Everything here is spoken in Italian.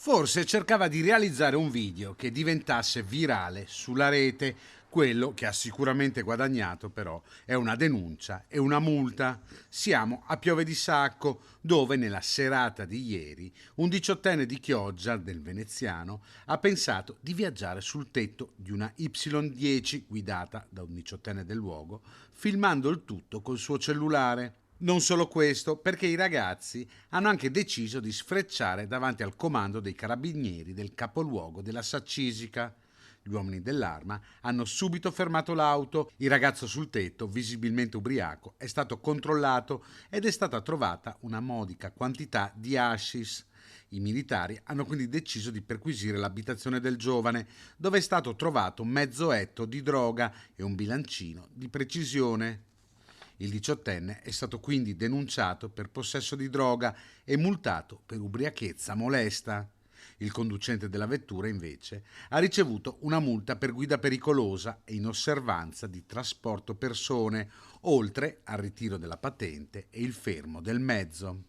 Forse cercava di realizzare un video che diventasse virale sulla rete. Quello che ha sicuramente guadagnato però è una denuncia e una multa. Siamo a Piove di Sacco, dove nella serata di ieri un diciottenne di Chioggia, del veneziano, ha pensato di viaggiare sul tetto di una Y10 guidata da un diciottenne del luogo, filmando il tutto col suo cellulare. Non solo questo, perché i ragazzi hanno anche deciso di sfrecciare davanti al comando dei carabinieri del capoluogo della Saccisica. Gli uomini dell'arma hanno subito fermato l'auto. Il ragazzo sul tetto, visibilmente ubriaco, è stato controllato ed è stata trovata una modica quantità di hashish. I militari hanno quindi deciso di perquisire l'abitazione del giovane, dove è stato trovato mezzo etto di droga e un bilancino di precisione. Il diciottenne è stato quindi denunciato per possesso di droga e multato per ubriachezza molesta. Il conducente della vettura, invece, ha ricevuto una multa per guida pericolosa e inosservanza di trasporto persone, oltre al ritiro della patente e il fermo del mezzo.